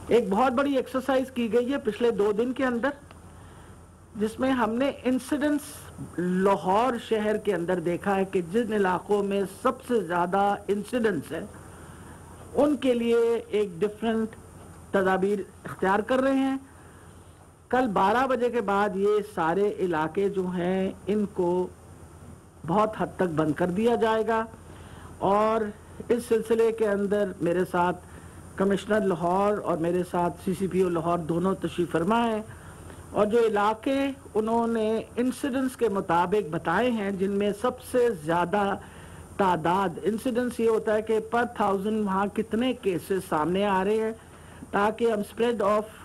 ایک بہت بڑی ایکسرسائز کی گئی ہے پچھلے 2 دن کے اندر، جس میں ہم نے انسیڈنٹس لاہور شہر کے اندر دیکھا ہے کہ جن علاقوں میں سب سے زیادہ انسیڈنٹس ہیں ان کے لیے ایک ڈیفرنٹ تدابیر اختیار کر رہے ہیں۔ کل 12 بجے کے بعد یہ سارے علاقے جو ہیں ان کو بہت حد تک بند کر دیا جائے گا، اور اس سلسلے کے اندر میرے ساتھ کمشنر لاہور اور میرے ساتھ سی سی پی او لاہور دونوں تشریف فرما ہیں، اور جو علاقے انہوں نے انسیڈنٹس کے مطابق بتائے ہیں جن میں سب سے زیادہ تعداد انسیڈنٹس یہ ہوتا ہے کہ پر 1000 وہاں کتنے کیسز سامنے آ رہے ہیں، تاکہ ہم اسپریڈ آف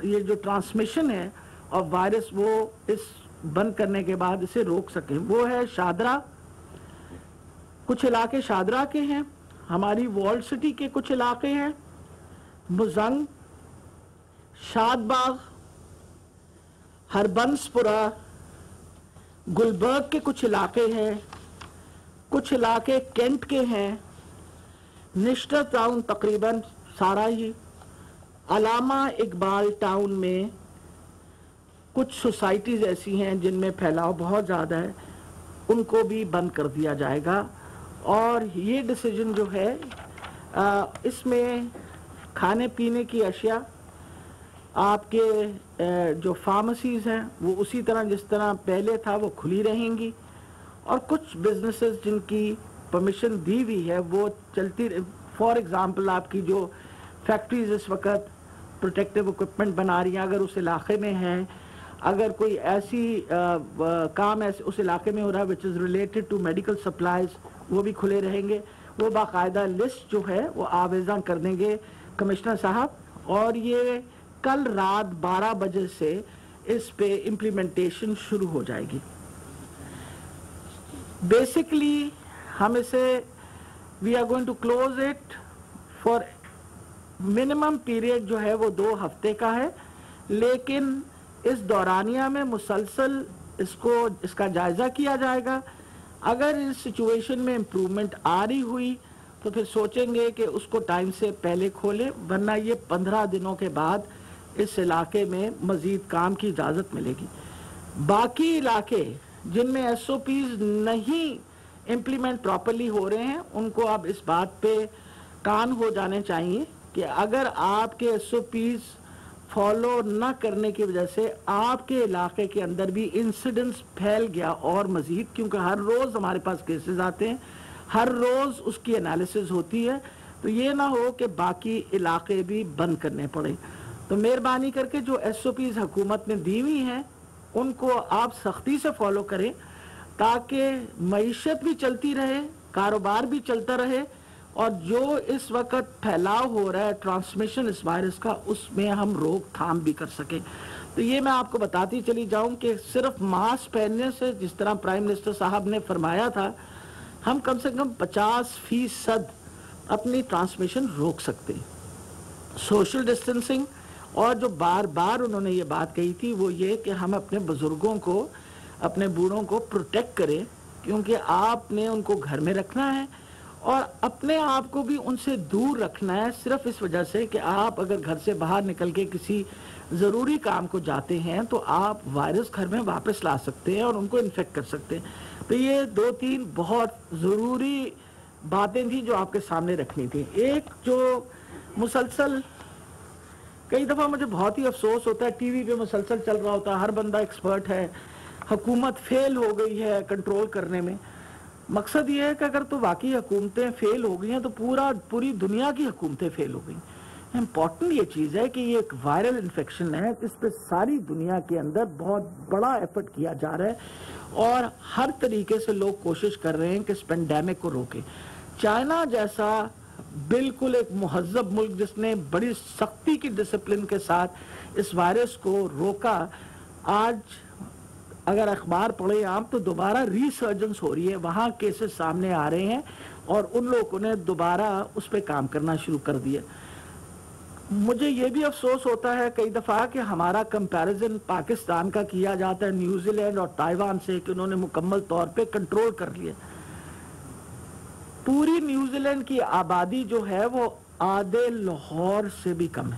یہ جو ٹرانسمیشن ہے آف وائرس وہ اس بند کرنے کے بعد اسے روک سکیں۔ وہ ہے شادرہ، کچھ علاقے شادرہ کے ہیں، ہماری وال سٹی کے کچھ علاقے ہیں، مزنگ، شاد باغ، ہربنسپورہ، گلبرگ کے کچھ علاقے ہیں، کچھ علاقے کینٹ کے ہیں، نشتر ٹاؤن تقریباً سارا ہی، علامہ اقبال ٹاؤن میں کچھ سوسائٹیز ایسی ہیں جن میں پھیلاؤ بہت زیادہ ہے، ان کو بھی بند کر دیا جائے گا۔ اور یہ ڈیسیجن جو ہے اس میں کھانے پینے کی اشیاء، آپ کے جو فارمیسیز ہیں وہ اسی طرح جس طرح پہلے تھا وہ کھلی رہیں گی، اور کچھ بزنسز جن کی پرمیشن دی ہوئی ہے وہ چلتی، فار ایگزامپل آپ کی جو فیکٹریز اس وقت پروٹیکٹیو اکوپمنٹ بنا رہی ہیں، اگر اس علاقے میں ہیں، اگر کوئی ایسی کام ایسے اس علاقے میں ہو رہا ہے which is related to medical supplies, وہ بھی کھلے رہیں گے۔ وہ باقاعدہ لسٹ جو ہے وہ آویزاں کر دیں گے کمشنر صاحب، اور یہ کل رات 12 بجے سے اس پہ امپلیمنٹیشن شروع ہو جائے گی۔ بیسکلی ہم اسے we are going to close it for minimum period جو ہے وہ 2 ہفتے کا ہے، لیکن اس دورانیہ میں مسلسل اس کا جائزہ کیا جائے گا۔ اگر اس سچویشن میں امپرومنٹ آ رہی ہوئی تو پھر سوچیں گے کہ اس کو ٹائم سے پہلے کھولیں، ورنہ یہ 15 دنوں کے بعد اس علاقے میں مزید کام کی اجازت ملے گی۔ باقی علاقے جن میں ایس او پیز نہیں امپلیمنٹ پراپرلی ہو رہے ہیں ان کو اب اس بات پہ کان ہو جانے چاہیے کہ اگر آپ کے ایس او پیز فالو نہ کرنے کی وجہ سے آپ کے علاقے کے اندر بھی انسیڈنٹس پھیل گیا اور مزید، کیونکہ ہر روز ہمارے پاس کیسز آتے ہیں، ہر روز اس کی انالیسز ہوتی ہے، تو یہ نہ ہو کہ باقی علاقے بھی بند کرنے پڑے۔ تو مہربانی کر کے جو ایس او پیز حکومت نے دی ہوئی ہیں ان کو آپ سختی سے فالو کریں، تاکہ معیشت بھی چلتی رہے، کاروبار بھی چلتا رہے، اور جو اس وقت پھیلاؤ ہو رہا ہے ٹرانسمیشن اس وائرس کا اس میں ہم روک تھام بھی کر سکیں۔ تو یہ میں آپ کو بتاتی چلی جاؤں کہ صرف ماسک پہننے سے، جس طرح پرائم منسٹر صاحب نے فرمایا تھا، ہم کم سے کم 50% اپنی ٹرانسمیشن روک سکتے ہیں۔ سوشل ڈسٹینسنگ، اور جو بار بار انہوں نے یہ بات کہی تھی وہ یہ کہ ہم اپنے بزرگوں کو، اپنے بوڑھوں کو پروٹیکٹ کریں، کیونکہ آپ نے ان کو گھر میں رکھنا ہے اور اپنے آپ کو بھی ان سے دور رکھنا ہے، صرف اس وجہ سے کہ آپ اگر گھر سے باہر نکل کے کسی ضروری کام کو جاتے ہیں تو آپ وائرس گھر میں واپس لا سکتے ہیں اور ان کو انفیکٹ کر سکتے ہیں۔ تو یہ 2-3 بہت ضروری باتیں تھیں جو آپ کے سامنے رکھنی تھی۔ ایک جو مسلسل، کئی دفعہ مجھے بہت ہی افسوس ہوتا ہے، ٹی وی پہ مسلسل چل رہا ہوتا ہے، ہر بندہ ایکسپرٹ ہے، حکومت فیل ہو گئی ہے کنٹرول کرنے میں۔ مقصد یہ ہے کہ اگر تو واقعی حکومتیں فیل ہو گئی ہیں تو پوری دنیا کی حکومتیں فیل ہو گئی۔ امپورٹنٹ یہ چیز ہے کہ یہ ایک وائرل انفیکشن ہے، اس پہ ساری دنیا کے اندر بہت بڑا ایفرٹ کیا جا رہا ہے اور ہر طریقے سے لوگ کوشش کر رہے ہیں کہ اس پینڈیمک کو روکیں۔ چائنا جیسا بالکل ایک مہذب ملک جس نے بڑی سختی کی ڈسپلن کے ساتھ اس وائرس کو روکا، آج اگر اخبار پڑھے آپ تو دوبارہ ریسرجنس ہو رہی ہے، وہاں کیسز سامنے آ رہے ہیں اور ان لوگوں نے دوبارہ اس پہ کام کرنا شروع کر دیا۔ مجھے یہ بھی افسوس ہوتا ہے کئی دفعہ کہ ہمارا کمپیریزن پاکستان کا کیا جاتا ہے نیوزی لینڈ اور تائیوان سے کہ انہوں نے مکمل طور پہ کنٹرول کر لیا۔ پوری نیوزی لینڈ کی آبادی جو ہے وہ آدھے لاہور سے بھی کم ہے،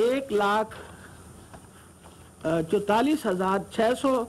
1,44,600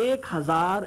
1000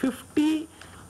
50